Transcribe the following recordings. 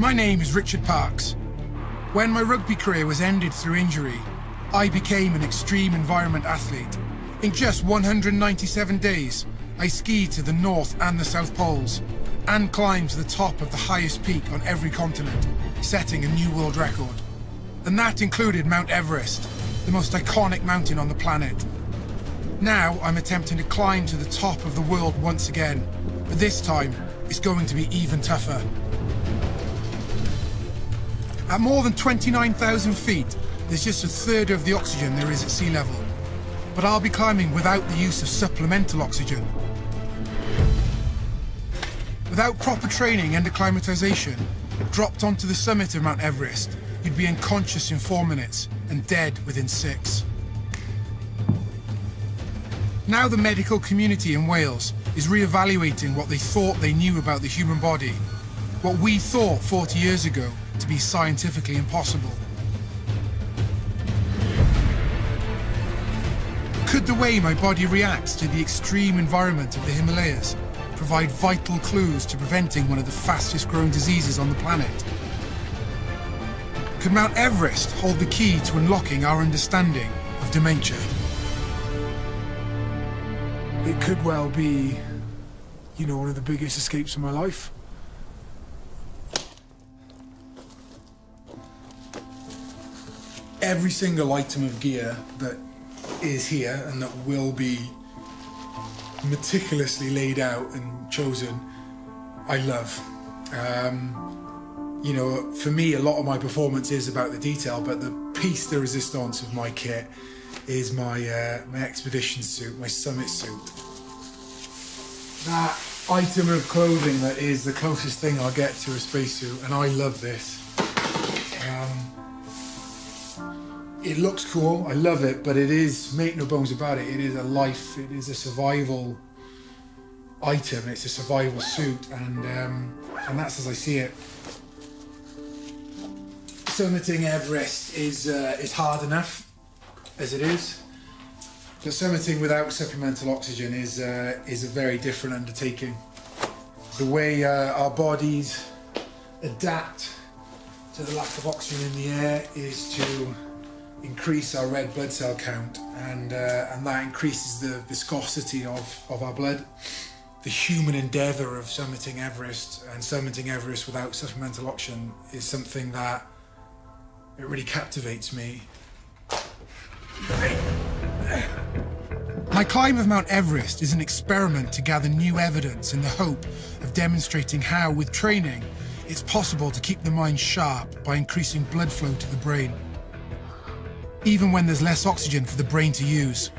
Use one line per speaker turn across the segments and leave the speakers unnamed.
My name is Richard Parks. When my rugby career was ended through injury, I became an extreme environment athlete. In just 197 days, I skied to the North and the South Poles and climbed to the top of the highest peak on every continent, setting a new world record. And that included Mount Everest, the most iconic mountain on the planet. Now I'm attempting to climb to the top of the world once again, but this time it's going to be even tougher. At more than 29,000 feet, there's just a third of the oxygen there is at sea level. But I'll be climbing without the use of supplemental oxygen. Without proper training and acclimatization, dropped onto the summit of Mount Everest, you'd be unconscious in 4 minutes and dead within 6. Now the medical community in Wales is re-evaluating what they thought they knew about the human body, what we thought 40 years ago to be scientifically impossible. Could the way my body reacts to the extreme environment of the Himalayas provide vital clues to preventing one of the fastest growing diseases on the planet? Could Mount Everest hold the key to unlocking our understanding of dementia?
It could well be, you know, one of the biggest escapes of my life. Every single item of gear that is here and that will be meticulously laid out and chosen, I love. You know, for me, a lot of my performance is about the detail, but the piece de resistance of my kit is my expedition suit, my summit suit. That item of clothing that is the closest thing I'll get to a spacesuit, and I love this. It looks cool, I love it, but it is, make no bones about it, it is a life, it is a survival item, it's a survival suit, and that's as I see it. Summiting Everest is hard enough as it is, but summiting without supplemental oxygen is a very different undertaking. The way our bodies adapt to the lack of oxygen in the air is to increase our red blood cell count, and that increases the viscosity of our blood. The human endeavour of summiting Everest and summiting Everest without supplemental oxygen is something that it really captivates me.
My climb of Mount Everest is an experiment to gather new evidence in the hope of demonstrating how, with training, it's possible to keep the mind sharp by increasing blood flow to the brain, even when there's less oxygen for the brain to use.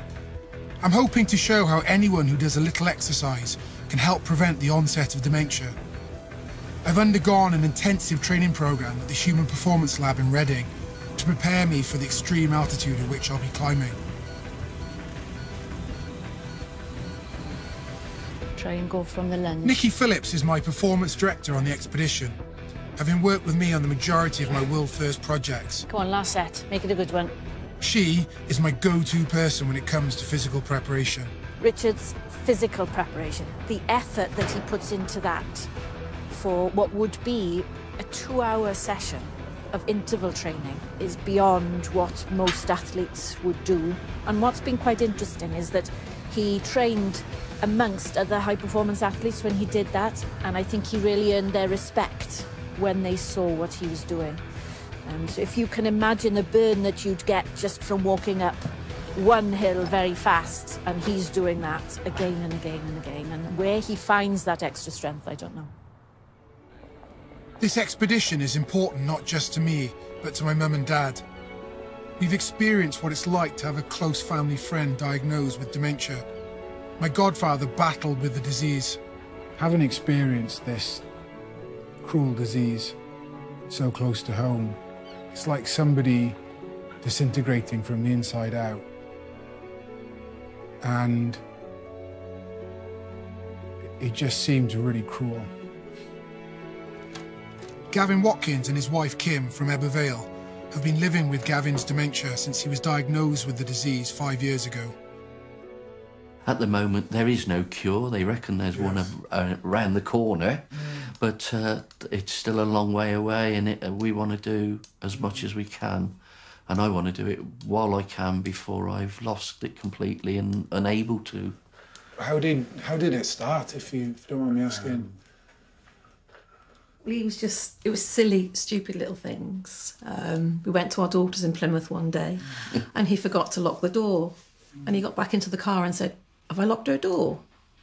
I'm hoping to show how anyone who does a little exercise can help prevent the onset of dementia. I've undergone an intensive training program at the Human Performance Lab in Reading to prepare me for the extreme altitude at which I'll be climbing.
Try and go from the lunge.
Nikki Phillips is my performance director on the expedition, having worked with me on the majority of my world first projects.
Come on, last set. Make it a good one.
She is my go-to person when it comes to physical preparation.
Richard's physical preparation, the effort that he puts into that for what would be a 2-hour session of interval training is beyond what most athletes would do. And what's been quite interesting is that he trained amongst other high-performance athletes when he did that, and I think he really earned their respect when they saw what he was doing. And so if you can imagine the burn that you'd get just from walking up one hill very fast, and he's doing that again and again and again, and where he finds that extra strength, I don't know.
This expedition is important not just to me, but to my mum and dad. We've experienced what it's like to have a close family friend diagnosed with dementia. My godfather battled with the disease. Having experienced this cruel disease so close to home, it's like somebody disintegrating from the inside out. And it just seems really cruel. Gavin Watkins and his wife Kim from Ebbw Vale have been living with Gavin's dementia since he was diagnosed with the disease 5 years ago.
At the moment, there is no cure. They reckon there's one around the corner, but it's still a long way away, and we want to do as much as we can, and I want to do it while I can before I've lost it completely and unable to.
How did it start, if you don't mind me asking?
It was silly, stupid little things. We went to our daughter's in Plymouth one day and he forgot to lock the door. And he got back into the car and said, "Have I locked her door?"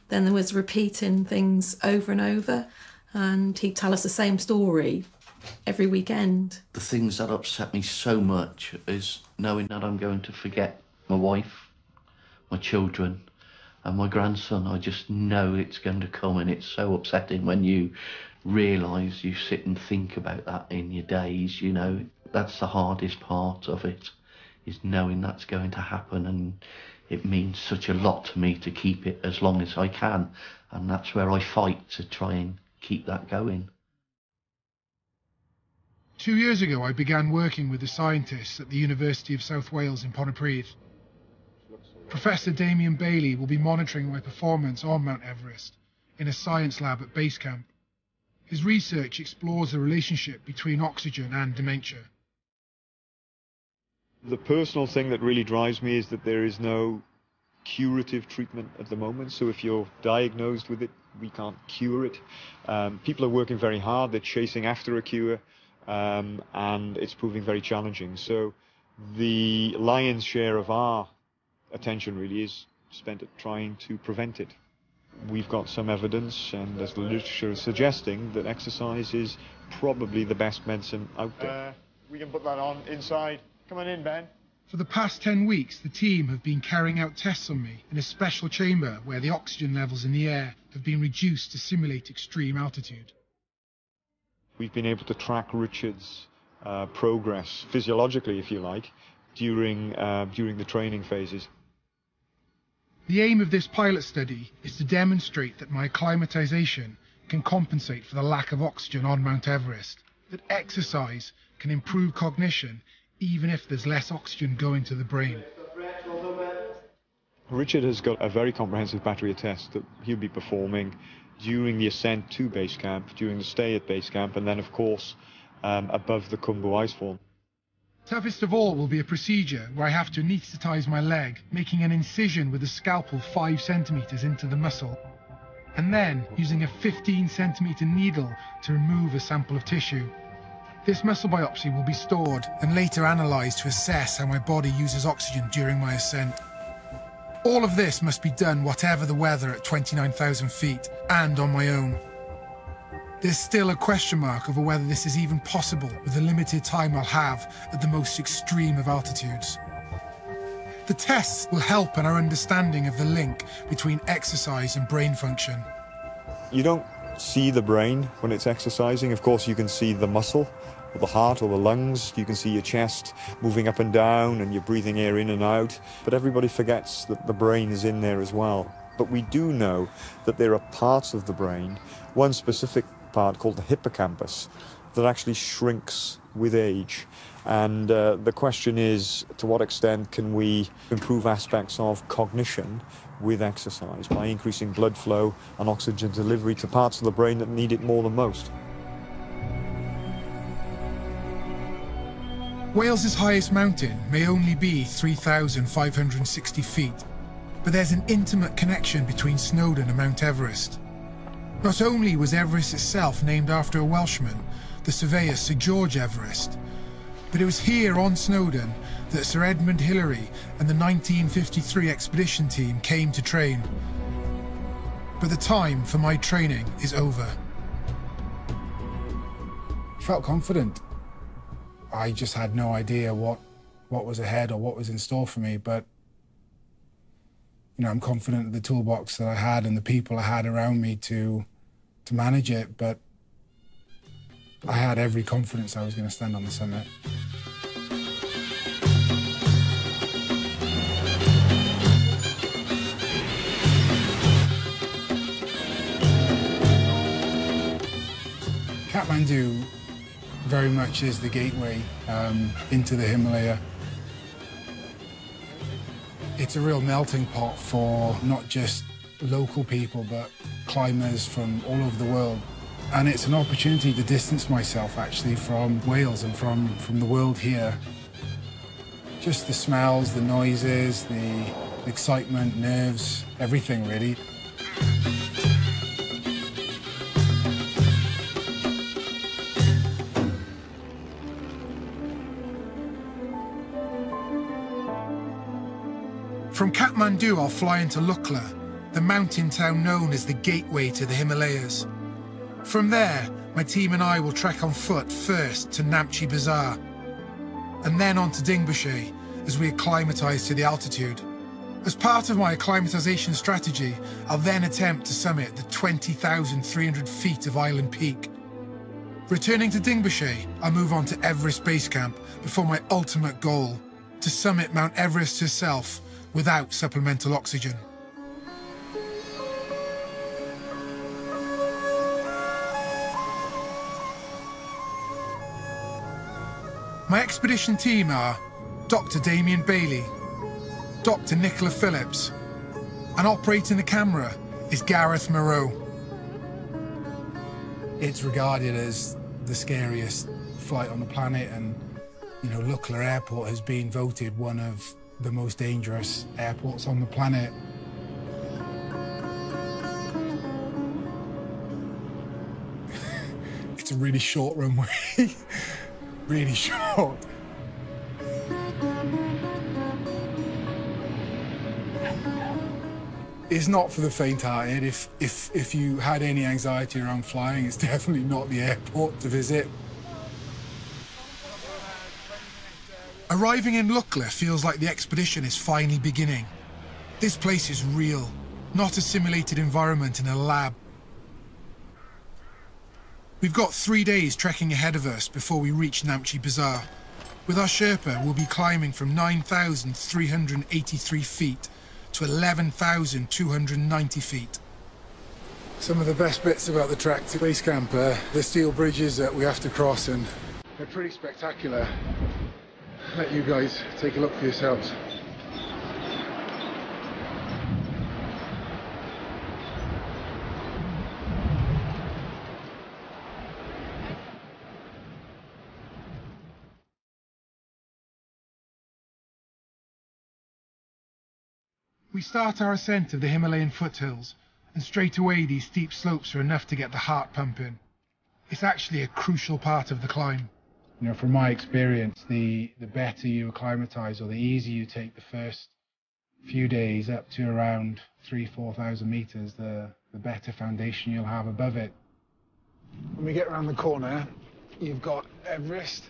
Then there was repeating things over and over, and he'd tell us the same story every weekend.
The things that upset me so much is knowing that I'm going to forget my wife, my children and my grandson. I just know it's going to come, and it's so upsetting when you realise, you sit and think about that in your days, you know. That's the hardest part of it, is knowing that's going to happen, and it means such a lot to me to keep it as long as I can, and that's where I fight to try and keep that going.
2 years ago, I began working with the scientists at the University of South Wales in Pontypridd. Professor Damien Bailey will be monitoring my performance on Mount Everest in a science lab at base camp. His research explores the relationship between oxygen and dementia.
The personal thing that really drives me is that there is no curative treatment at the moment. So if you're diagnosed with it, we can't cure it. People are working very hard, they're chasing after a cure, and it's proving very challenging. So the lion's share of our attention really is spent at trying to prevent it. We've got some evidence, and as the literature is suggesting, that exercise is probably the best medicine out there. We can put that on inside. Come on in, Ben.
For the past 10 weeks, the team have been carrying out tests on me in a special chamber where the oxygen levels in the air have been reduced to simulate extreme altitude.
We've been able to track Richard's progress, physiologically, if you like, during the training phases.
The aim of this pilot study is to demonstrate that my acclimatization can compensate for the lack of oxygen on Mount Everest, that exercise can improve cognition even if there's less oxygen going to the brain.
Richard has got a very comprehensive battery of tests that he'll be performing during the ascent to base camp, during the stay at base camp, and then of course above the Khumbu icefall.
Toughest of all will be a procedure where I have to anaesthetize my leg, making an incision with a scalpel 5 centimeters into the muscle, and then using a 15 centimeter needle to remove a sample of tissue. This muscle biopsy will be stored and later analysed to assess how my body uses oxygen during my ascent. All of this must be done whatever the weather at 29,000 feet and on my own. There's still a question mark over whether this is even possible with the limited time I'll have at the most extreme of altitudes. The tests will help in our understanding of the link between exercise and brain function.
You don't see the brain when it's exercising. Of course, you can see the muscle, or the heart, or the lungs. You can see your chest moving up and down, and you're breathing air in and out. But everybody forgets that the brain is in there as well. But we do know that there are parts of the brain, one specific part called the hippocampus, that actually shrinks with age. And the question is, to what extent can we improve aspects of cognition with exercise by increasing blood flow and oxygen delivery to parts of the brain that need it more than most?
Wales's highest mountain may only be 3,560 feet, but there's an intimate connection between Snowdon and Mount Everest. Not only was Everest itself named after a Welshman, the surveyor Sir George Everest, but it was here on Snowdon that Sir Edmund Hillary and the 1953 expedition team came to train. But the time for my training is over. I felt confident. I just had no idea what was ahead or what was in store for me, but you know, I'm confident of the toolbox that I had and the people I had around me to manage it, but I had every confidence I was going to stand on the summit. Kathmandu very much is the gateway into the Himalaya. It's a real melting pot for not just local people, but climbers from all over the world.
And it's an opportunity to distance myself, actually, from Wales and from the world here. Just the smells, the noises, the excitement, nerves, everything, really.
From Kathmandu, I'll fly into Lukla, the mountain town known as the gateway to the Himalayas. From there, my team and I will trek on foot first to Namche Bazaar, and then on to Dingboche as we acclimatise to the altitude. As part of my acclimatisation strategy, I'll then attempt to summit the 20,300 feet of Island Peak. Returning to Dingboche, I'll move on to Everest Base Camp before my ultimate goal, to summit Mount Everest herself without supplemental oxygen. My expedition team are Dr. Damien Bailey, Dr. Nicola Phillips, and operating the camera is Gareth Moreau.
It's regarded as the scariest flight on the planet, and you know, Lukla Airport has been voted one of the most dangerous airports on the planet. It's a really short runway, really short. It's not for the faint-hearted. If you had any anxiety around flying, it's definitely not the airport to visit.
Arriving in Lukla feels like the expedition is finally beginning. This place is real, not a simulated environment in a lab. We've got 3 days trekking ahead of us before we reach Namche Bazaar. With our Sherpa, we'll be climbing from 9,383 feet to 11,290 feet.
Some of the best bits about the trek to base camp are the steel bridges that we have to cross, and they're pretty spectacular. Let you guys take a look for yourselves.
We start our ascent of the Himalayan foothills, and straight away these steep slopes are enough to get the heart pumping. It's actually a crucial part of the climb.
You know, from my experience, the better you acclimatise, or the easier you take the first few days up to around 3,000–4,000 metres, the better foundation you'll have above it. When we get around the corner, you've got Everest,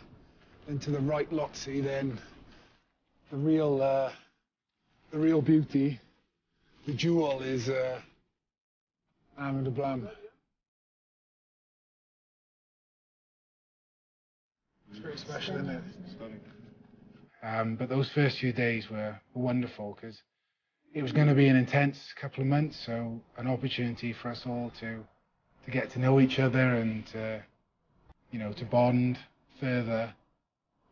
and to the right Lhotse, then the real beauty, the jewel, is Amr de Blam. It's very special, isn't it? But those first few days were wonderful, because it was going to be an intense couple of months, so an opportunity for us all to get to know each other and you know, to bond further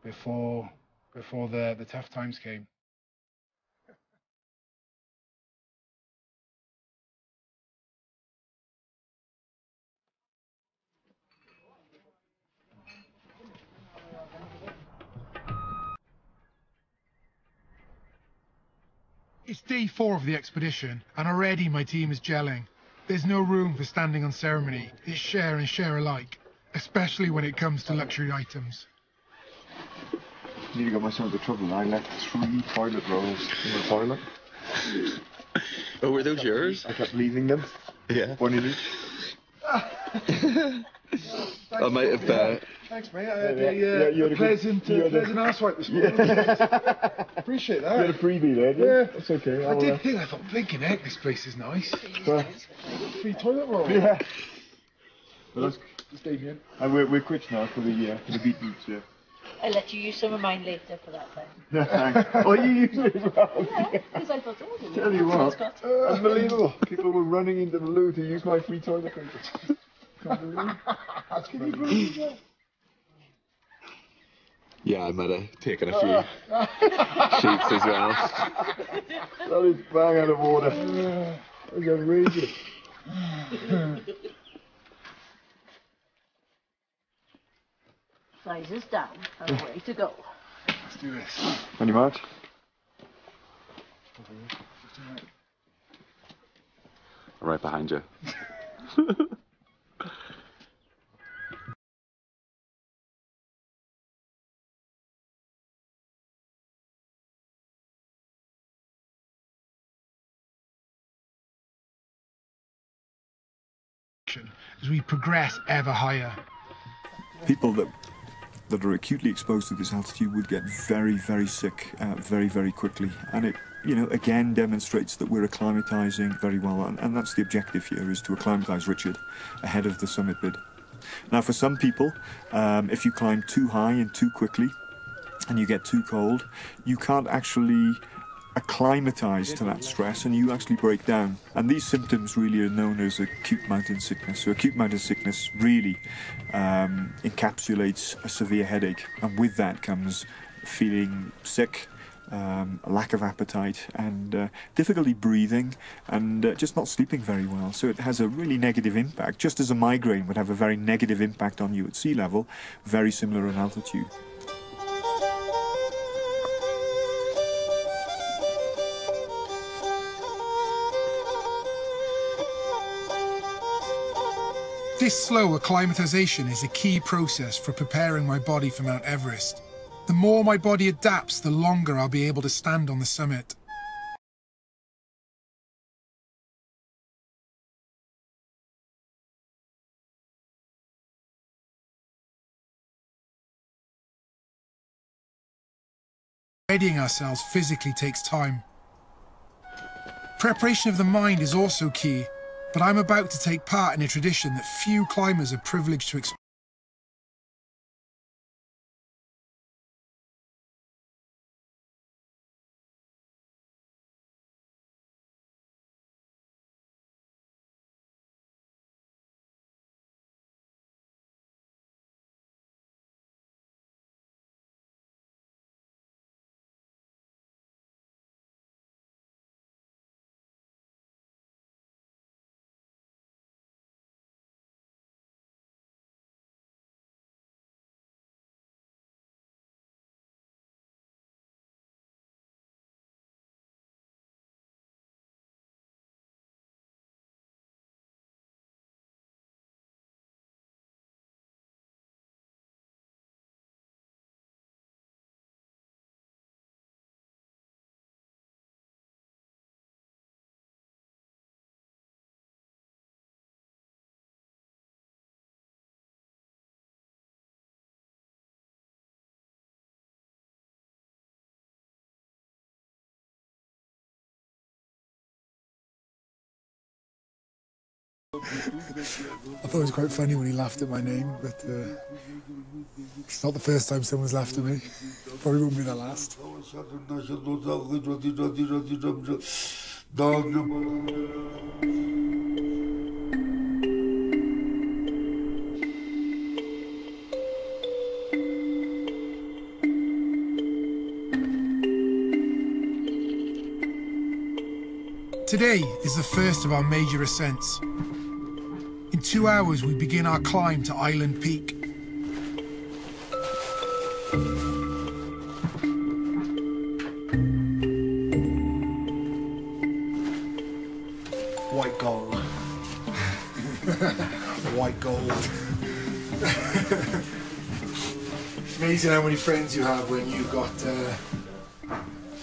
before the tough times came.
It's day 4 of the expedition, and already my team is gelling. There's no room for standing on ceremony. It's share and share alike, especially when it comes to luxury items.
Nearly got myself into trouble. I left 3 toilet rolls in the toilet.
Oh, were those yours?
I kept leaving them.
Yeah.
One in each.
I might have.
Thanks, mate. I had a pleasant arsewipe this morning. Appreciate that.
You had a freebie there, didn't you?
Yeah.
That's okay.
I did think, I thought, blinking heck, this place is nice. Free toilet roll.
Yeah. Well,
Just Damien.
and we're quits now for the beat boots, yeah.
I'll let you use some of mine later for that time.
Yeah, thanks. Oh, you use it as well?
Yeah, because I thought, oh,
Tell you what,
Scott.
unbelievable. People were running into the loo to use my free toilet paper. Can't believe it.
Yeah, I might have taken a few sheets as well.
That is bang out of order. That's outrageous.
acclimatizers down and away to go.
Let's do this.
On your mark.
Right behind you.
As we progress ever higher.
People that are acutely exposed to this altitude would get very, very sick very, very quickly. And it, you know, again demonstrates that we're acclimatizing very well. And that's the objective here, is to acclimatize Richard ahead of the summit bid. Now, for some people, if you climb too high and too quickly and you get too cold, you can't actually acclimatize to that stress and you actually break down. And these symptoms really are known as acute mountain sickness. So acute mountain sickness really encapsulates a severe headache, and with that comes feeling sick, a lack of appetite, and difficulty breathing, and just not sleeping very well. So it has a really negative impact, just as a migraine would have a very negative impact on you at sea level, very similar at altitude.
This slow acclimatization is a key process for preparing my body for Mount Everest. The more my body adapts, the longer I'll be able to stand on the summit. Readying ourselves physically takes time. Preparation of the mind is also key, but I'm about to take part in a tradition that few climbers are privileged to experience.
I thought it was quite funny when he laughed at my name, but it's not the first time someone's laughed at me. Probably won't be the last.
Today is the first of our major ascents. In 2 hours, we begin our climb to Island Peak.
White gold. White gold. Amazing how many friends you have when you've got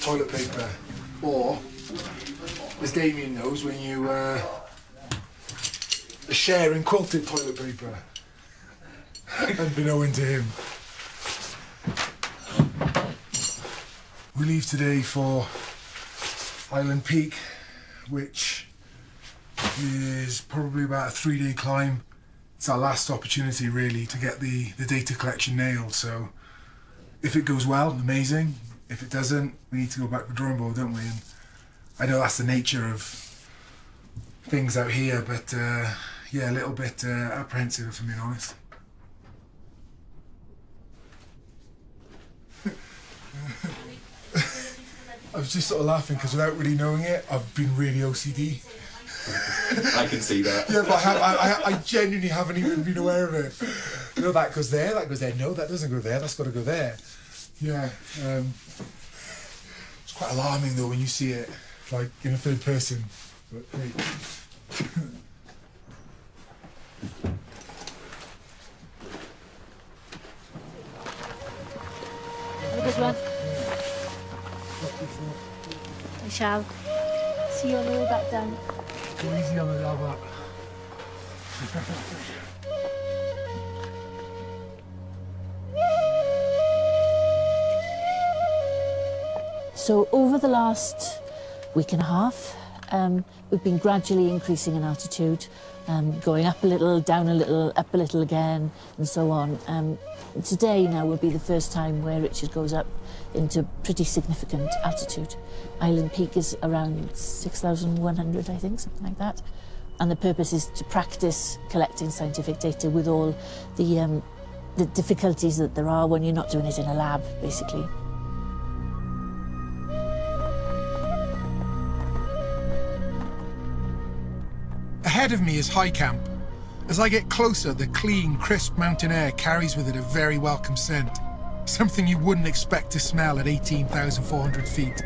toilet paper, or, as Damien knows, when you are sharing quilted toilet paper. Unbeknown to him. We leave today for Island Peak, which is probably about a 3-day climb. It's our last opportunity really to get the data collection nailed, so if it goes well, amazing. If it doesn't, we need to go back to the drawing board, don't we? And I know that's the nature of things out here, but yeah, a little bit apprehensive if I'm being honest. I was just sort of laughing because without really knowing it, I've been really OCD.
I can see that.
Yeah, but I genuinely haven't even been aware of it. You know, that goes there, that goes there. No, that doesn't go there, that's got to go there. Yeah. It's quite alarming though when you see it, like in a third person. But, hey.
Have a good one. I shall. See you on the way back down.
Go easy on the lava.
So over the last week and a half, we've been gradually increasing in altitude, going up a little, down a little, up a little again, and so on. Today now will be the first time where Richard goes up into pretty significant altitude. Island Peak is around 6,100, I think, something like that. And the purpose is to practice collecting scientific data with all the difficulties that there are when you're not doing it in a lab, basically.
Ahead of me is High Camp. As I get closer, the clean, crisp mountain air carries with it a very welcome scent. Something you wouldn't expect to smell at 18,400 feet.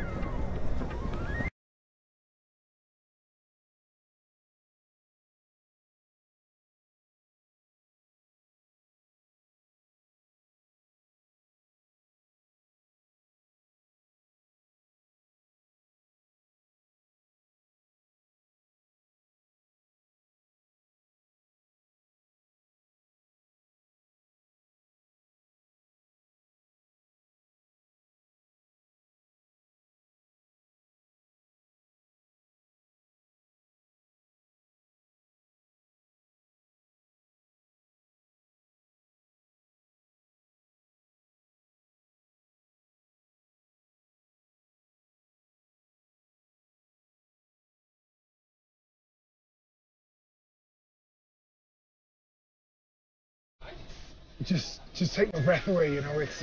Just take my breath away, you know, it's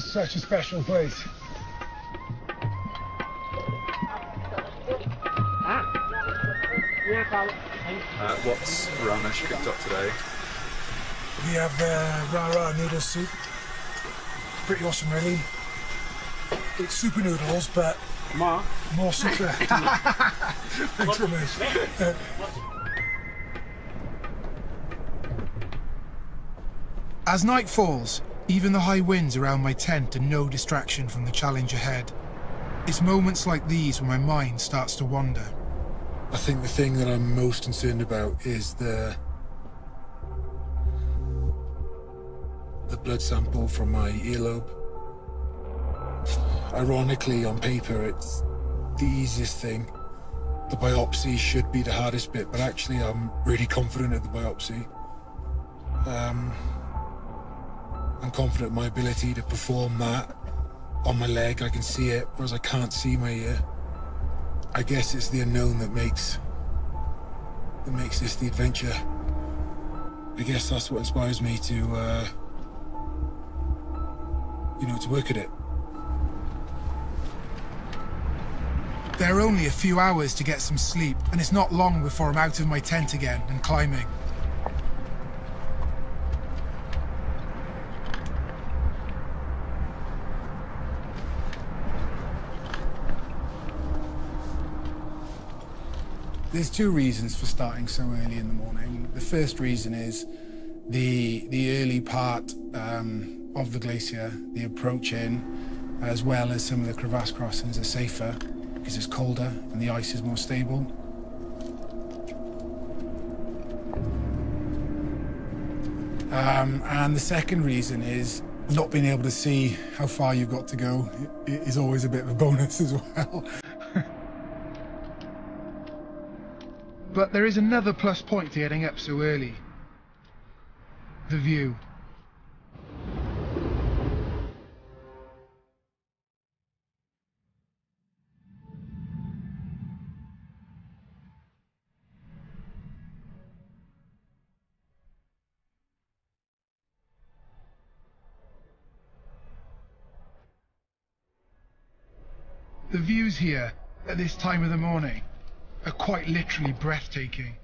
such a special place.
What's Ramesh cooked up today?
We have rah-rah noodle soup. Pretty awesome, really. It's super noodles, but more super. Thanks, Ramesh.
As night falls, even the high winds around my tent are no distraction from the challenge ahead. It's moments like these when my mind starts to wander.
I think the thing that I'm most concerned about is the blood sample from my earlobe. Ironically, on paper, it's the easiest thing. The biopsy should be the hardest bit, but actually I'm really confident at the biopsy. I'm confident in my ability to perform that on my leg. I can see it, whereas I can't see my ear. I guess it's the unknown that makes this the adventure. I guess that's what inspires me to, to work at it.
There are only a few hours to get some sleep, and it's not long before I'm out of my tent again and climbing. There's two reasons for starting so early in the morning. The first reason is the early part of the glacier, the approach in, as well as some of the crevasse crossings are safer because it's colder and the ice is more stable. And the second reason is not being able to see how far you've got to go is always a bit of a bonus as well. But there is another plus point to getting up so early. The view. The views here at this time of the morning are quite literally breathtaking.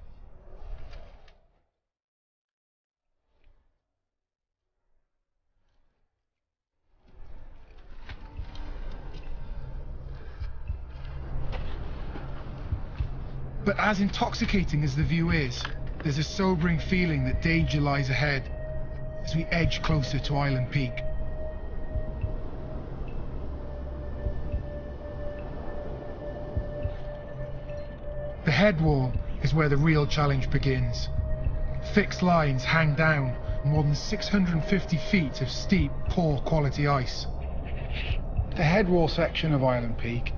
But as intoxicating as the view is, there's a sobering feeling that danger lies ahead as we edge closer to Island Peak. The head wall is where the real challenge begins. Fixed lines hang down more than 650 feet of steep, poor quality ice. The head wall section of Island Peak,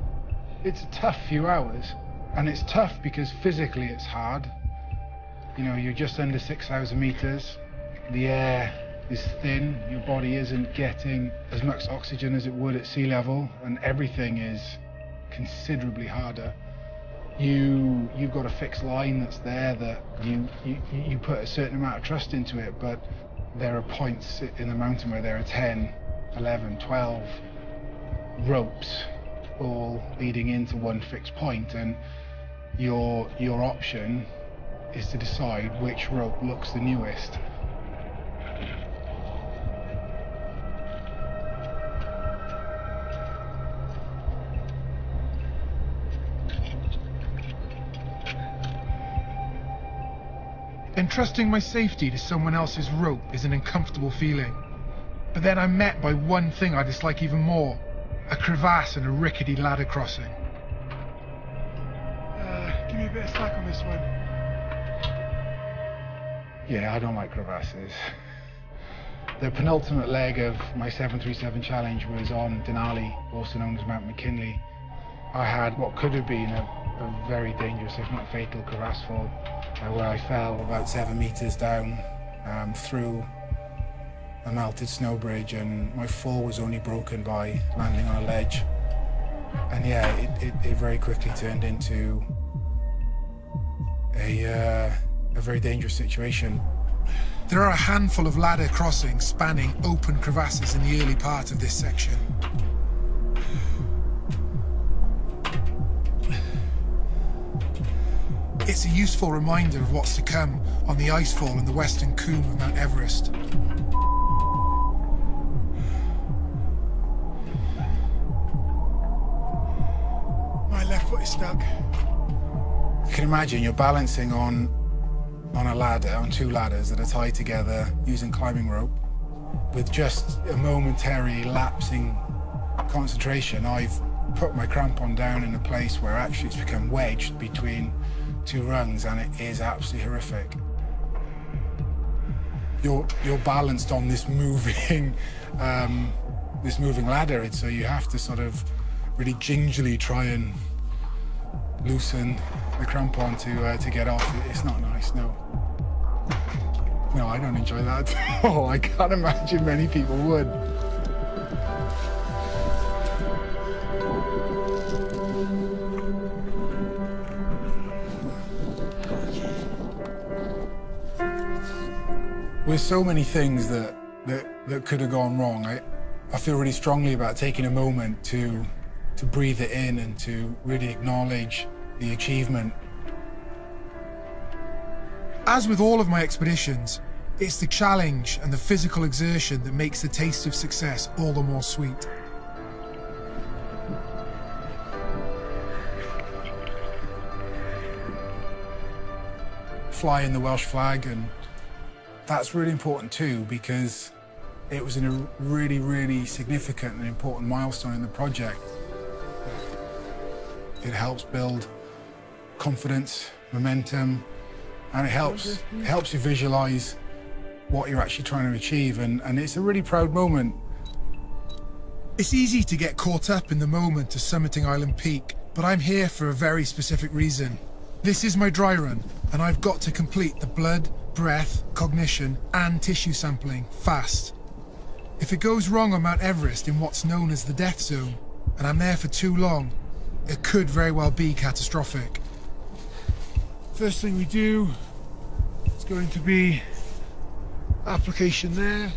it's a tough few hours. And it's tough because physically it's hard. You know, you're just under 6,000 meters. The air is thin. Your body isn't getting as much oxygen as it would at sea level, and everything is considerably harder. You've got a fixed line that's there that you put a certain amount of trust into it, but there are points in the mountain where there are 10, 11, 12 ropes all leading into one fixed point, and your option is to decide which rope looks the newest. Entrusting my safety to someone else's rope is an uncomfortable feeling. But then I'm met by one thing I dislike even more: a crevasse and a rickety ladder crossing. Give me a bit of slack on this one. Yeah, I don't like crevasses. The penultimate leg of my 737 challenge was on Denali, also known as Mount McKinley. I had what could have been a very dangerous, if not fatal, crevasse fall, where I fell about 7 meters down through a melted snow bridge, and my fall was only broken by landing on a ledge. And yeah, it very quickly turned into a very dangerous situation. There are a handful of ladder crossings spanning open crevasses in the early part of this section. It's a useful reminder of what's to come on the icefall in the western comb of Mount Everest. My left foot is stuck. You can imagine you're balancing on a ladder, on two ladders that are tied together using climbing rope. With just a momentary lapsing concentration, I've put my crampon down in a place where actually it's become wedged between two rungs, and it is absolutely horrific. You're balanced on this moving ladder, and so you have to sort of really gingerly try and loosen the crampon to get off. It's not nice, no. No, I don't enjoy that at all. I can't imagine many people would. With so many things that could have gone wrong, I feel really strongly about taking a moment to breathe it in and to really acknowledge the achievement. As with all of my expeditions, it's the challenge and the physical exertion that makes the taste of success all the more sweet. Flying the Welsh flag, and that's really important too, because it was a really, really significant and important milestone in the project. It helps build confidence, momentum, and it helps you visualize what you're actually trying to achieve, and it's a really proud moment. It's easy to get caught up in the moment of summiting Island Peak, but I'm here for a very specific reason. This is my dry run, and I've got to complete the blood, breath, cognition, and tissue sampling fast. If it goes wrong on Mount Everest in what's known as the death zone, and I'm there for too long, it could very well be catastrophic. First thing we do is going to be application there.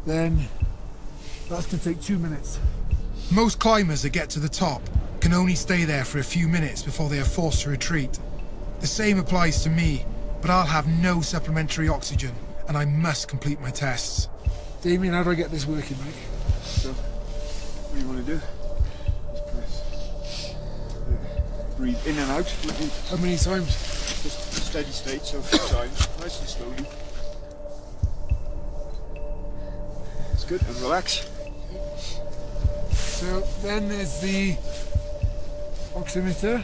Then that's going to take 2 minutes. Most climbers that get to the top can only stay there for a few minutes before they are forced to retreat. The same applies to me, but I'll have no supplementary oxygen, and I must complete my tests.
Damien, how do I get this working, mate?
So, what do you want to do? Just press. Breathe in and out.
How many times?
Just a steady state, so a few times, nice and slowly. That's good, and relax.
So then there's the oximeter.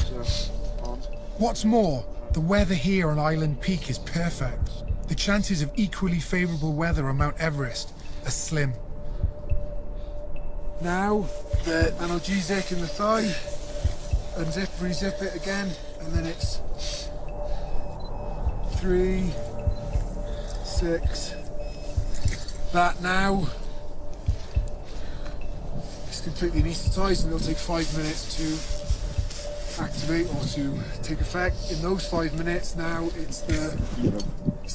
So, on.
What's more, the weather here on Island Peak is perfect. The chances of equally favourable weather on Mount Everest are slim.
Now the analgesic in the thigh. Unzip, rezip it again, and then it's 3, 6. That now is completely anaesthetised, and it'll take 5 minutes to activate or to take effect. In those 5 minutes now, it's the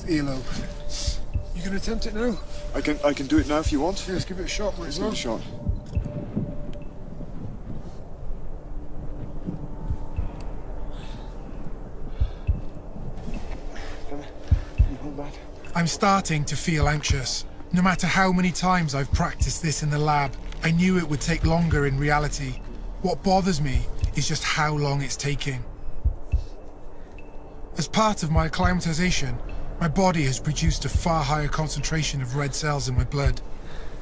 earlobe. You can attempt it now?
I can do it now if you want.
Yeah, let's give it a shot, might as well.
Give it a shot.
I'm starting to feel anxious. No matter how many times I've practiced this in the lab, I knew it would take longer in reality. What bothers me is just how long it's taking. As part of my acclimatization, my body has produced a far higher concentration of red cells in my blood,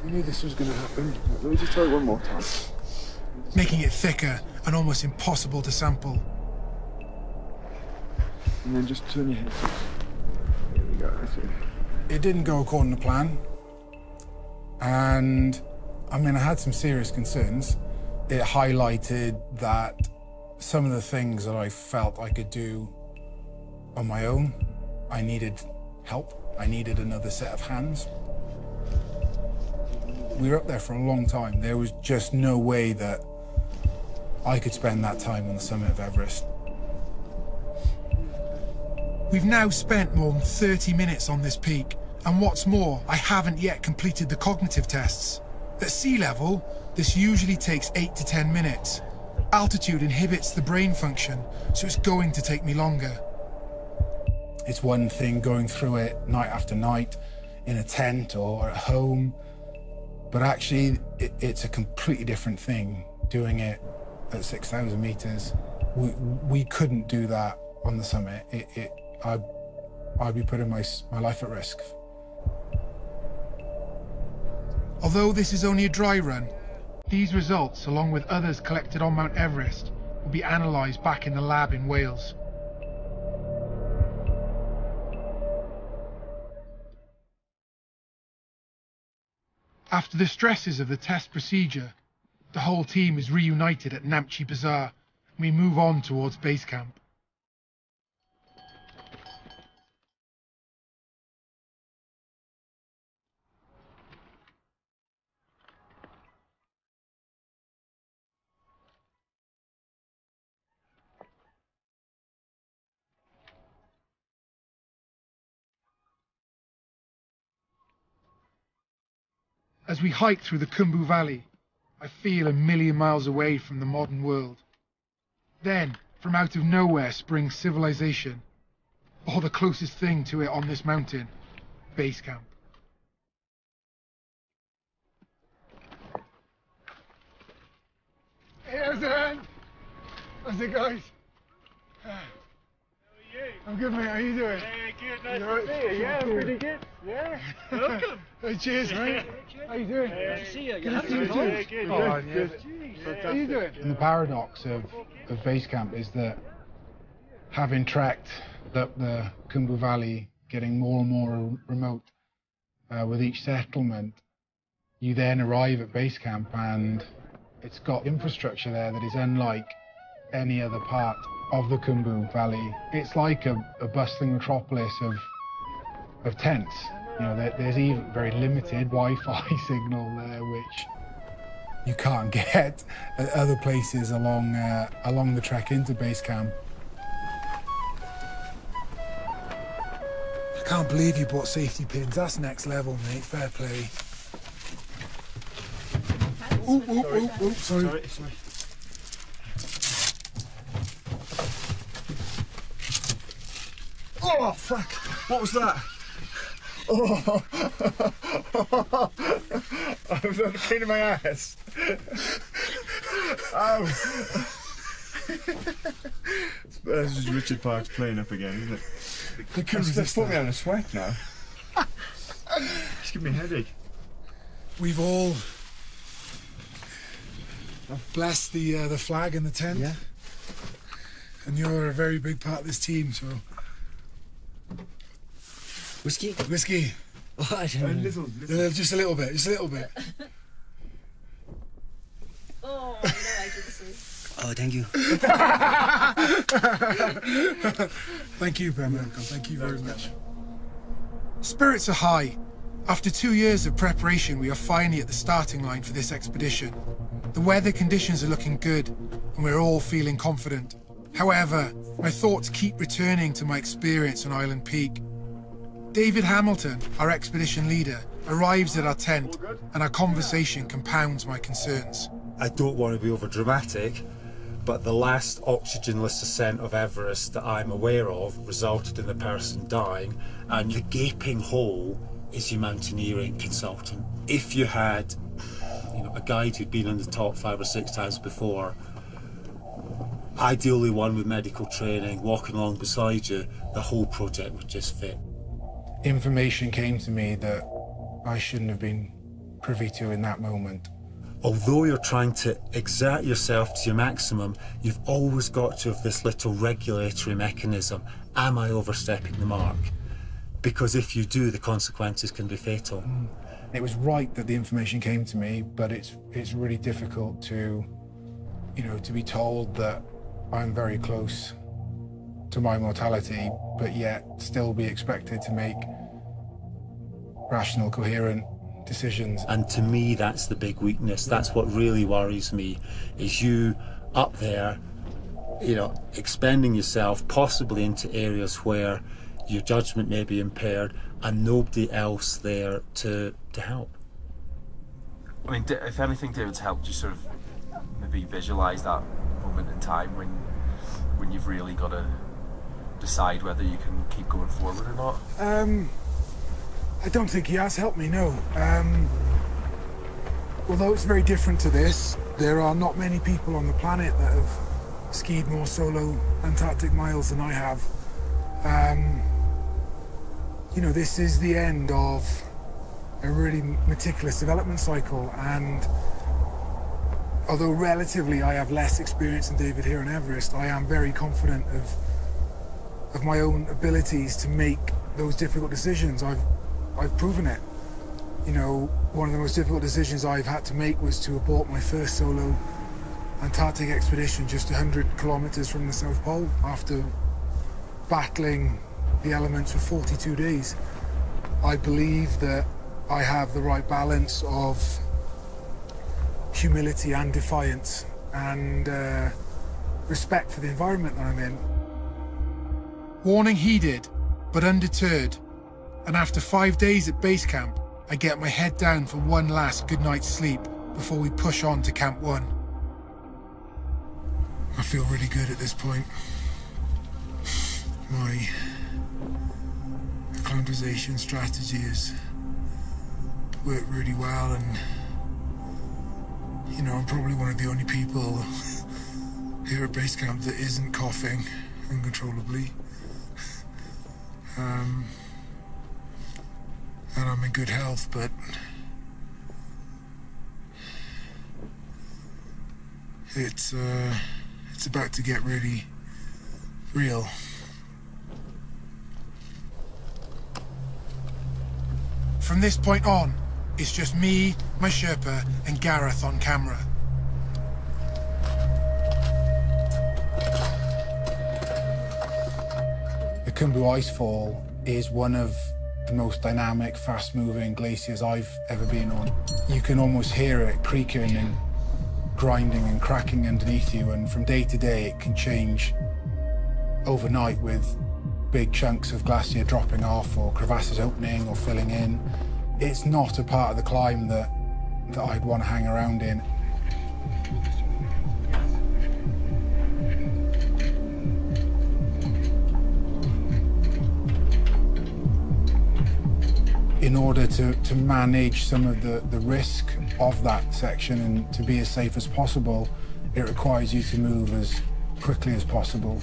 I knew this was going to happen. Let me just try it one more time.
making it thicker and almost impossible to sample.
And then just turn your head. There we go, that's it.
It didn't go according to plan. And I mean, I had some serious concerns. It highlighted that some of the things that I felt I could do on my own, I needed help. I needed another set of hands. We were up there for a long time. There was just no way that I could spend that time on the summit of Everest.
We've now spent more than 30 minutes on this peak, and what's more, I haven't yet completed the cognitive tests. At sea level, this usually takes 8 to 10 minutes. Altitude inhibits the brain function, so it's going to take me longer.
It's one thing going through it night after night in a tent or at home, but actually it's a completely different thing doing it at 6,000 meters. We couldn't do that on the summit. I'd be putting my life at risk.
Although this is only a dry run, these results, along with others collected on Mount Everest, will be analysed back in the lab in Wales. After the stresses of the test procedure, the whole team is reunited at Namche Bazaar, and we move on towards base camp. As we hike through the Khumbu Valley, I feel a million miles away from the modern world. Then, from out of nowhere springs civilization, or the closest thing to it on this mountain, base camp.
Hey, how's it, man? How's it, guys?
How are you?
I'm good, mate. How you doing?
Yeah, good. Nice
You
to
alright?
see you. Yeah, I'm
Thank you.
pretty good. Yeah. Welcome.
Hey, cheers, mate. How you doing?
Nice to see you.
Good to see you too.
Yeah, good.
Oh,
Yeah.
good. How you doing? And the paradox of base camp is that having trekked up the Khumbu Valley, getting more and more remote with each settlement, you then arrive at base camp and it's got infrastructure there that is unlike any other part of the Khumbu Valley. It's like a bustling metropolis of tents. You know, there's even very limited Wi-Fi signal there, which you can't get at other places along the trek into base camp. I can't believe you bought safety pins. That's next level, mate. Fair play. Sorry.
Oh, fuck! What was that? Oh! I was on a pain in my ass. Ow! This is Richard Park's playing up again, isn't it? It's put me on a sweat now. It's giving me a headache.
We've all blessed the flag and the tent.
Yeah.
And you're a very big part of this team, so...
Whiskey?
Whiskey.
Oh, I don't know.
Just a little bit, just a little bit.
Oh, no, I didn't see.
Oh, thank you.
Thank you, Pembroke. Thank you very much. Spirits are high. After 2 years of preparation, we are finally at the starting line for this expedition. The weather conditions are looking good, and we're all feeling confident. However, my thoughts keep returning to my experience on Island Peak. David Hamilton, our expedition leader, arrives at our tent, and our conversation compounds my concerns.
I don't want to be over dramatic, but the last oxygenless ascent of Everest that I'm aware of resulted in a person dying, and the gaping hole is your mountaineering consultant. If you had, a guide who'd been in the top 5 or 6 times before, ideally one with medical training, walking along beside you, the whole project would just fit.
Information came to me that I shouldn't have been privy to in that moment.
Although you're trying to exert yourself to your maximum, you've always got to have this little regulatory mechanism. Am I overstepping the mark? Because if you do, the consequences can be fatal.
It was right that the information came to me, but it's really difficult to, to be told that I'm very close to my mortality, but yet still be expected to make rational, coherent decisions.
And to me, that's the big weakness. That's what really worries me, is you up there, expending yourself possibly into areas where your judgment may be impaired and nobody else there to help.
I mean, if anything, David's helped you sort of maybe visualise that moment in time when you've really got to decide whether you can keep going forward or not?
I don't think he has helped me, no. Although it's very different to this, there are not many people on the planet that have skied more solo Antarctic miles than I have. This is the end of a really meticulous development cycle, and although relatively I have less experience than David here on Everest, I am very confident of my own abilities to make those difficult decisions. I've proven it. One of the most difficult decisions I've had to make was to abort my first solo Antarctic expedition just 100 kilometers from the South Pole after battling the elements for 42 days. I believe that I have the right balance of humility and defiance and respect for the environment that I'm in. Warning heeded, but undeterred, and after 5 days at base camp, I get my head down for one last good night's sleep before we push on to Camp 1. I feel really good at this point. My acclimatization strategy has worked really well, and I'm probably one of the only people here at base camp that isn't coughing uncontrollably. And I'm in good health, but it's about to get really real. From this point on, it's just me, my Sherpa, and Gareth on camera. The Khumbu Icefall is one of the most dynamic, fast-moving glaciers I've ever been on. You can almost hear it creaking and grinding and cracking underneath you, and from day to day it can change overnight with big chunks of glacier dropping off or crevasses opening or filling in. It's not a part of the climb that I'd want to hang around in.
in order to manage some of the risk of that section and to be as safe as possible, it requires you to move as quickly as possible.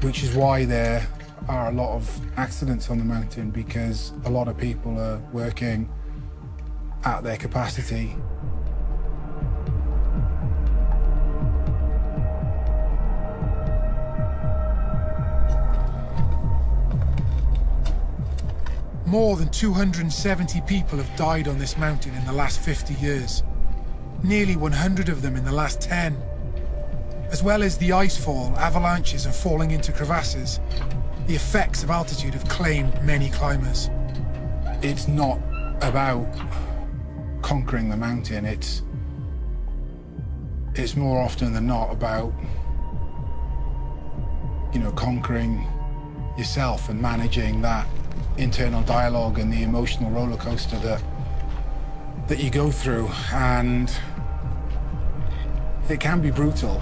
Which is why there are a lot of accidents on the mountain, because a lot of people are working at their capacity.
More than 270 people have died on this mountain in the last 50 years. Nearly 100 of them in the last 10. As well as the icefall, avalanches, and falling into crevasses, the effects of altitude have claimed many climbers.
It's not about conquering the mountain, it's more often than not about, you know, conquering yourself and managing that internal dialogue and the emotional roller coaster that you go through, and it can be brutal.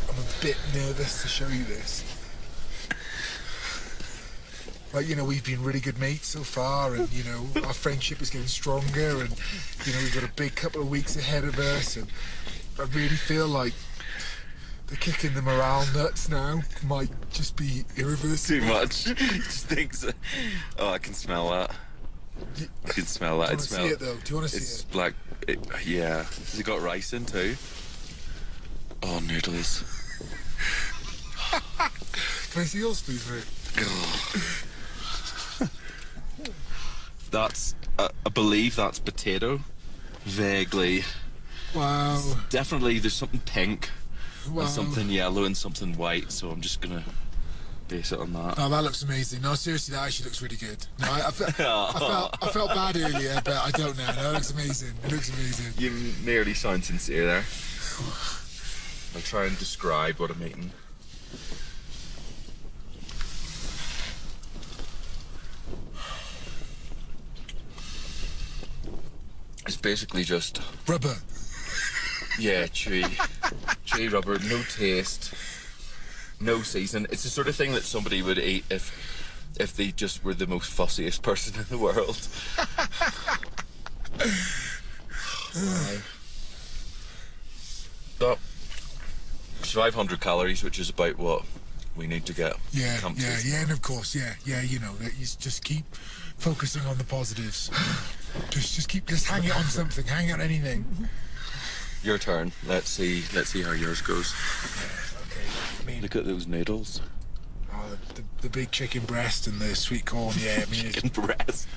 I'm a bit nervous to show you this. Like, you know, we've been really good mates so far, and, you know, our friendship is getting stronger, and, you know, we've got a big couple of weeks ahead of us, and I really feel like the kicking the morale nuts now might just be irreversible.
Too much. Just thinks. Oh, I can smell that. I can smell that.
Do you want to see it, though? Do you want to see it?
It's like, yeah. Has it got rice in too? Oh, noodles.
Can I see yours, please, mate?
That's, I believe that's potato. Vaguely.
Wow.
Definitely there's something pink.
Wow.
And something yellow and something white, so I'm just gonna base it on that.
Oh, that looks amazing. No, seriously, that actually looks really good. No, I felt bad earlier, but I don't now. No, it looks amazing. It looks amazing.
You nearly sound sincere there. I'll try and describe what I'm eating. It's basically just
rubber.
Yeah, chewy rubber, no taste, no season. It's the sort of thing that somebody would eat if they just were the most fussiest person in the world. But 500 calories, which is about what we need to get.
Yeah, and of course, yeah, you know, you just keep focusing on the positives. just hang it on something, hang it on anything.
Your turn. Let's see how yours goes.
Yeah, okay.
Look at those noodles.
Oh, the big chicken breast and the sweet corn. Yeah, I mean,
chicken breast.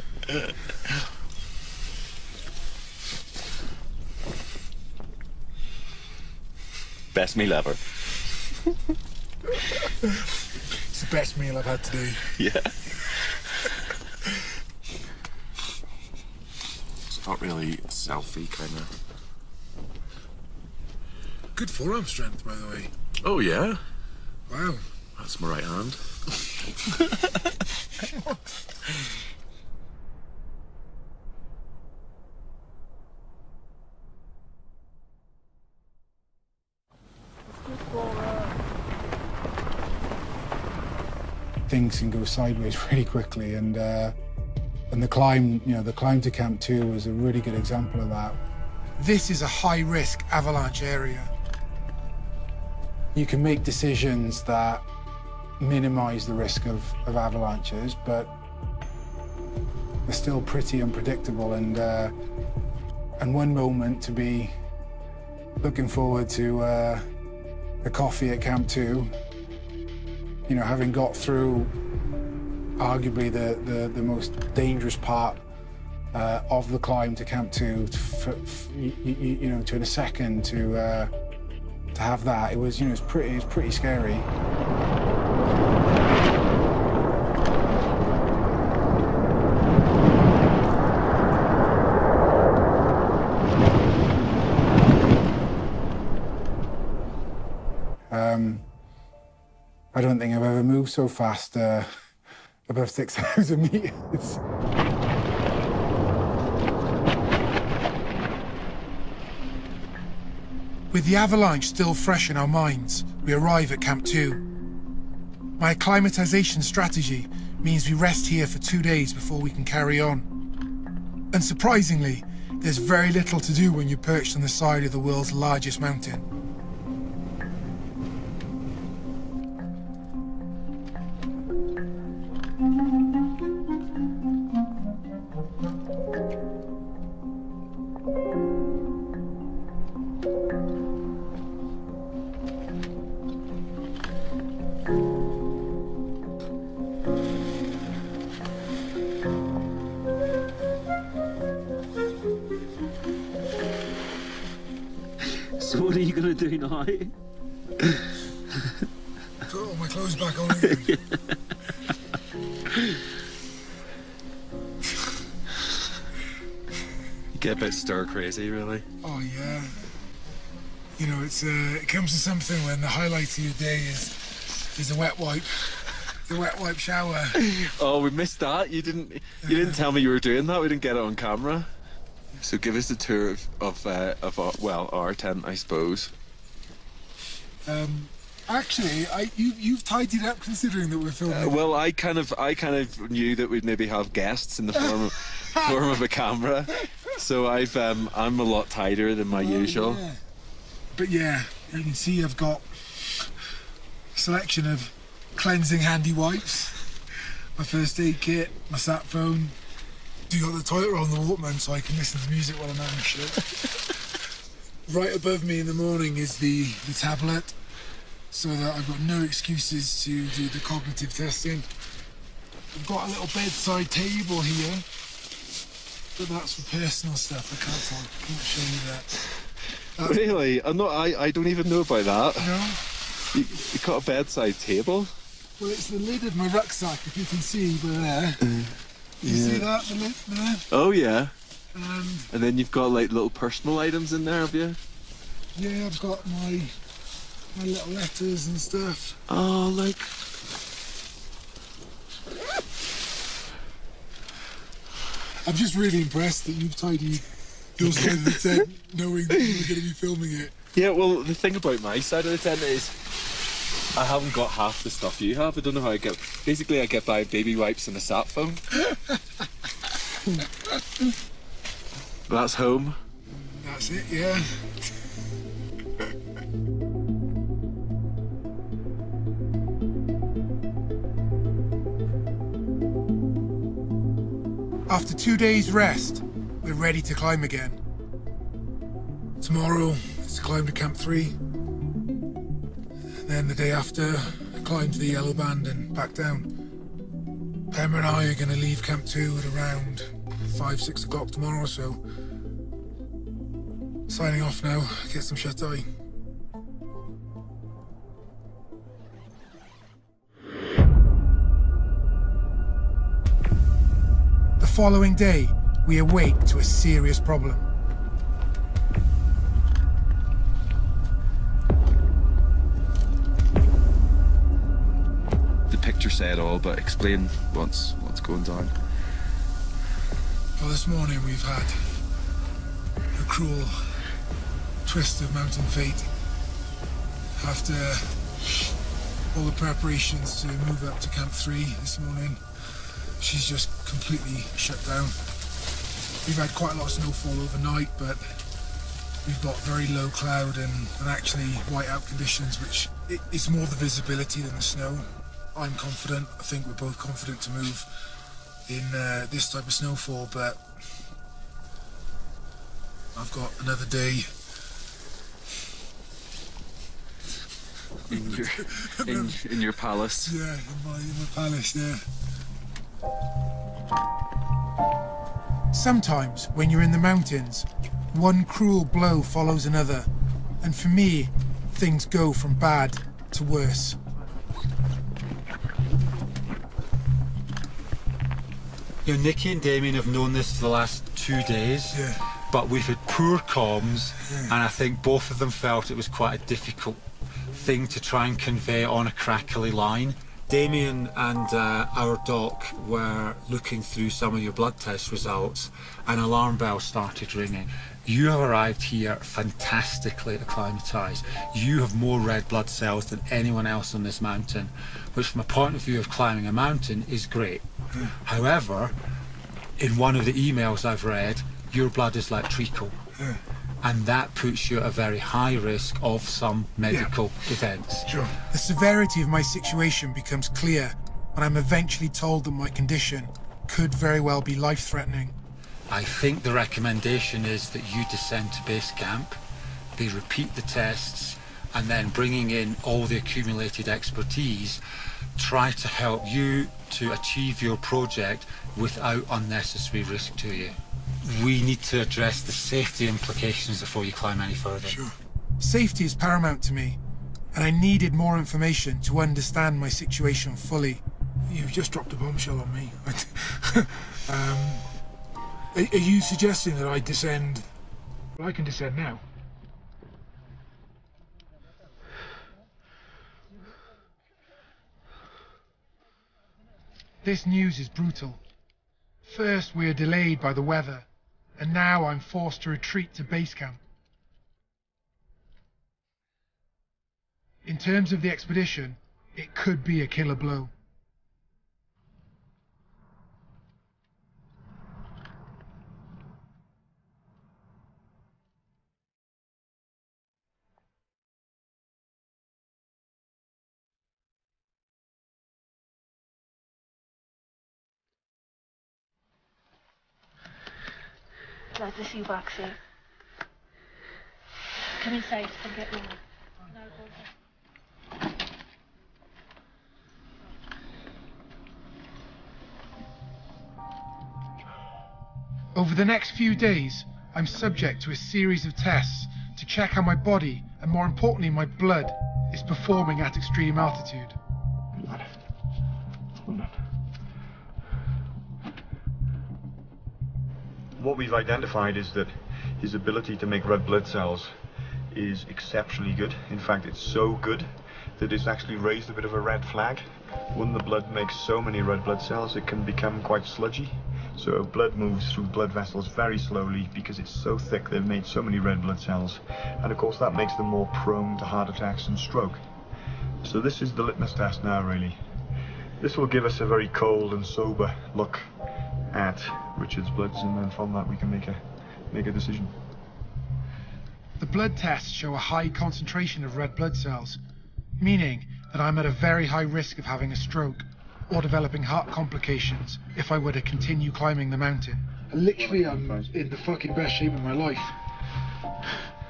Best meal ever.
It's the best meal I've had today.
Yeah. It's not really selfie kind of.
Good forearm strength, by the way.
Oh yeah.
Wow.
That's my right hand.
Things can go sideways really quickly, and the climb, you know, the climb to Camp 2 was a really good example of that.
This is a high-risk avalanche area.
You can make decisions that minimize the risk of avalanches, but they're still pretty unpredictable, and one moment to be looking forward to the coffee at Camp 2, you know, having got through arguably the most dangerous part of the climb to Camp 2, you know, to in a second to have that, it was, you know, it was pretty scary. move so fast above 6,000 meters.
With the avalanche still fresh in our minds, we arrive at Camp 2. My acclimatization strategy means we rest here for 2 days before we can carry on. And surprisingly, there's very little to do when you're perched on the side of the world's largest mountain.
So what are you going to do now?
Put all my clothes back on again.
You get a bit stir crazy, really.
Oh yeah. You know, it comes to something when the highlight of your day is a wet wipe. The wet wipe shower.
Oh, we missed that. You didn't tell me you were doing that. We didn't get it on camera. So give us a tour of our tent, I suppose.
Actually, you've tidied up considering that we're filming.
Well, I kind of knew that we'd maybe have guests in the form of a camera. So I'm a lot tidier than my usual.
Yeah. But yeah, you can see I've got a selection of cleansing handy wipes, my first aid kit, my sat phone. You got the toilet roll on the Walkman so I can listen to music while I'm having shit. Right above me in the morning is the tablet, so that I've got no excuses to do the cognitive testing. I've got a little bedside table here, but that's for personal stuff. I can't show you that.
Really? I don't even know about that.
No?
You got a bedside table?
Well, it's the lid of my rucksack, if you can see, but there. You see that, the lid there?
Oh yeah. And then you've got like little personal items in there, have you?
Yeah, I've got my little letters and stuff.
Oh, like.
I'm just really impressed that you've tidied your side of the tent, knowing that you were going to be filming it.
Yeah, well, the thing about my side of the tent is I haven't got half the stuff you have. I don't know how I get. Basically, I get by baby wipes and a sat phone. That's home.
That's it, yeah.
After 2 days rest, we're ready to climb again.
Tomorrow is to climb to Camp 3. Then the day after, climb to the Yellow Band and back down. Pemma and I are going to leave Camp 2 at around 5-6 o'clock tomorrow, so signing off now, get some shut-eye.
The following day, we awake to a serious problem.
The picture said all, but explain what's going down.
Well, this morning we've had a cruel twist of mountain fate. After all the preparations to move up to Camp 3 this morning, she's just completely shut down. We've had quite a lot of snowfall overnight, but we've got very low cloud and actually whiteout conditions, which it's more the visibility than the snow. I'm confident. I think we're both confident to move in this type of snowfall, but I've got another day.
In your palace.
Yeah, in my palace, yeah.
Sometimes, when you're in the mountains, one cruel blow follows another, and for me, things go from bad to worse.
You know, Nikki and Damien have known this for the last 2 days,
Yeah.
but we've had poor comms,
Yeah.
and I think both of them felt it was quite a difficult thing to try and convey on a crackly line. Damien and our doc were looking through some of your blood test results, and alarm bells started ringing. You have arrived here fantastically acclimatised. You have more red blood cells than anyone else on this mountain, which from a point of view of climbing a mountain is great. However, in one of the emails I've read, your blood is like treacle. And that puts you at a very high risk of some medical events.
Sure. The severity of my situation becomes clear when I'm eventually told that my condition could very well be life-threatening.
I think the recommendation is that you descend to base camp, they repeat the tests, and then bringing in all the accumulated expertise, try to help you to achieve your project without unnecessary risk to you. We need to address the safety implications before you climb any further.
Sure. Safety is paramount to me, and I needed more information to understand my situation fully.
You've just dropped a bombshell on me. Are you suggesting that I descend? Well, I can descend now.
This news is brutal. First, we are delayed by the weather, and now I'm forced to retreat to base camp. In terms of the expedition, it could be a killer blow.
Glad to see you back, sir. Come inside and get warm.
Over the next few days, I'm subject to a series of tests to check how my body, and more importantly my blood, is performing at extreme altitude.
What we've identified is that his ability to make red blood cells is exceptionally good. In fact, it's so good that it's actually raised a bit of a red flag. When the blood makes so many red blood cells, it can become quite sludgy. So blood moves through blood vessels very slowly because it's so thick they've made so many red blood cells. And of course that makes them more prone to heart attacks and stroke. So this is the litmus test now, really. This will give us a very cold and sober look at Richard's bloods, and then from that we can make a decision.
The blood tests show a high concentration of red blood cells, meaning that I'm at a very high risk of having a stroke or developing heart complications if I were to continue climbing the mountain.
Literally, I'm in the fucking best shape of my life.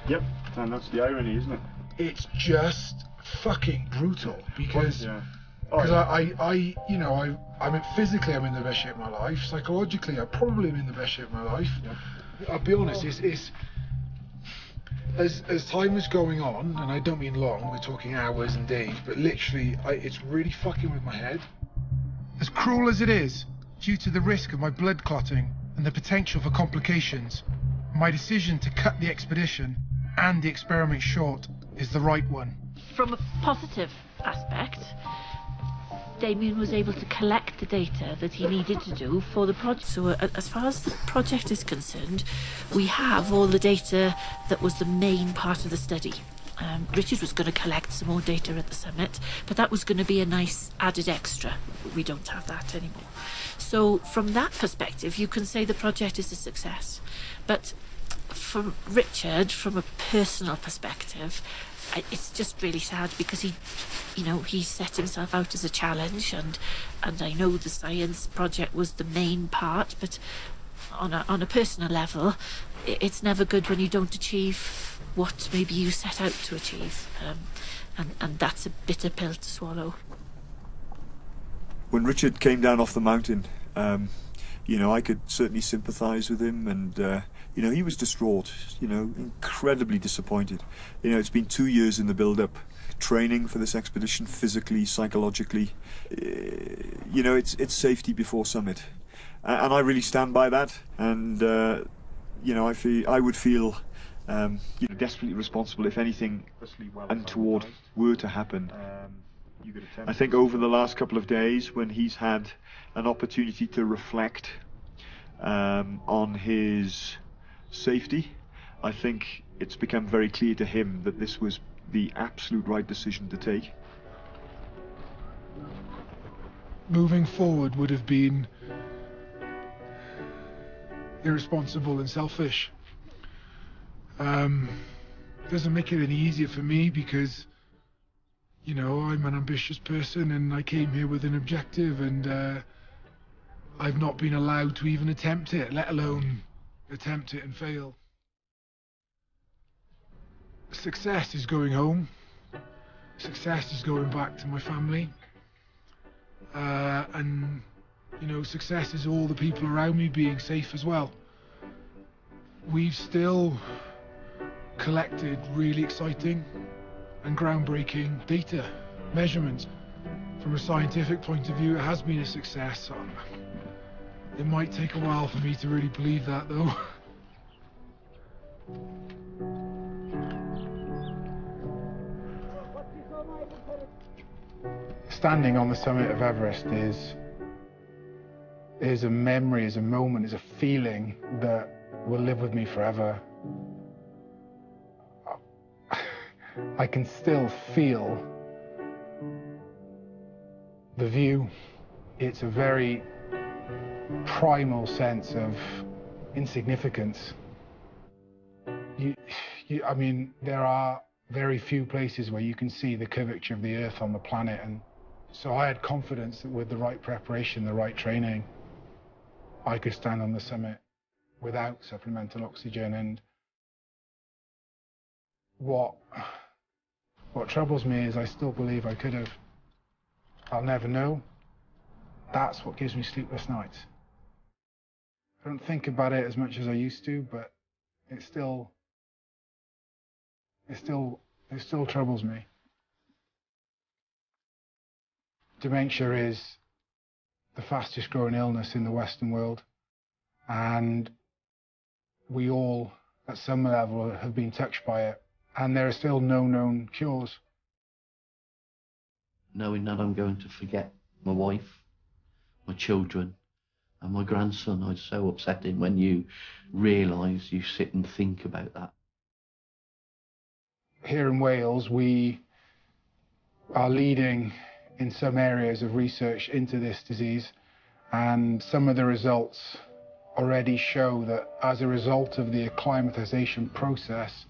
Yep, and that's the irony, isn't it?
It's just fucking brutal because I'm physically I'm in the best shape of my life. Psychologically, I probably am in the best shape of my life. Yep. I'll be honest, it's as time is going on, and I don't mean long, we're talking hours and days, but literally, it's really fucking with my head.
As cruel as it is, due to the risk of my blood clotting and the potential for complications, my decision to cut the expedition and the experiment short is the right one.
From a positive aspect, Damien was able to collect the data that he needed to do for the project. So as far as the project is concerned, we have all the data that was the main part of the study. Richard was going to collect some more data at the summit, but that was going to be a nice added extra. We don't have that anymore. So from that perspective, you can say the project is a success. But for Richard, from a personal perspective, it's just really sad because he set himself out as a challenge, and I know the science project was the main part, but on a personal level, it's never good when you don't achieve what maybe you set out to achieve, and that's a bitter pill to swallow.
When Richard came down off the mountain, I could certainly sympathise with him, and he was distraught, incredibly disappointed. It's been 2 years in the build-up, training for this expedition, physically, psychologically. It's safety before summit, and I really stand by that. And I would feel desperately responsible if anything untoward were to happen. I think over the last couple of days, when he's had an opportunity to reflect on his safety, I think it's become very clear to him that this was the absolute right decision to take.
Moving forward would have been irresponsible and selfish. Doesn't make it any easier for me because, you know, I'm an ambitious person and I came here with an objective, and I've not been allowed to even attempt it, let alone attempt it and fail. Success is going home. Success is going back to my family. And, you know, success is all the people around me being safe as well. We've still collected really exciting and groundbreaking data, measurements. From a scientific point of view, it has been a success. It might take a while for me to really believe that, though. Standing on the summit of Everest is a memory, is a moment, is a feeling that will live with me forever. I can still feel the view. It's a very primal sense of insignificance. I mean, there are very few places where you can see the curvature of the Earth on the planet, and so I had confidence that with the right preparation, the right training, I could stand on the summit without supplemental oxygen. And what troubles me is I still believe I could have. I'll never know. That's what gives me sleepless nights. I don't think about it as much as I used to, but it still troubles me. Dementia is the fastest growing illness in the Western world, and we all, at some level, have been touched by it, and there are still no known cures.
Knowing that I'm going to forget my wife, my children, and my grandson, it's so upsetting when you realise, you sit and think about that.
Here in Wales, we are leading in some areas of research into this disease, and some of the results already show that as a result of the acclimatization process,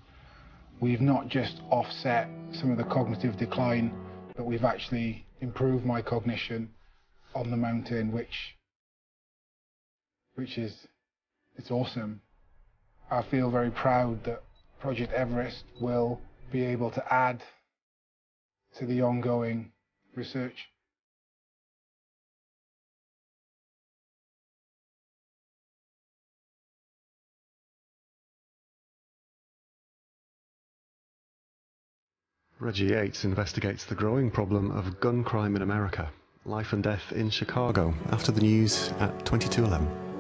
we've not just offset some of the cognitive decline, but we've actually improved my cognition on the mountain, which is, it's awesome. I feel very proud that Project Everest will be able to add to the ongoing research.
Reggie Yates investigates the growing problem of gun crime in America. Life and death in Chicago, after the news at 22:11.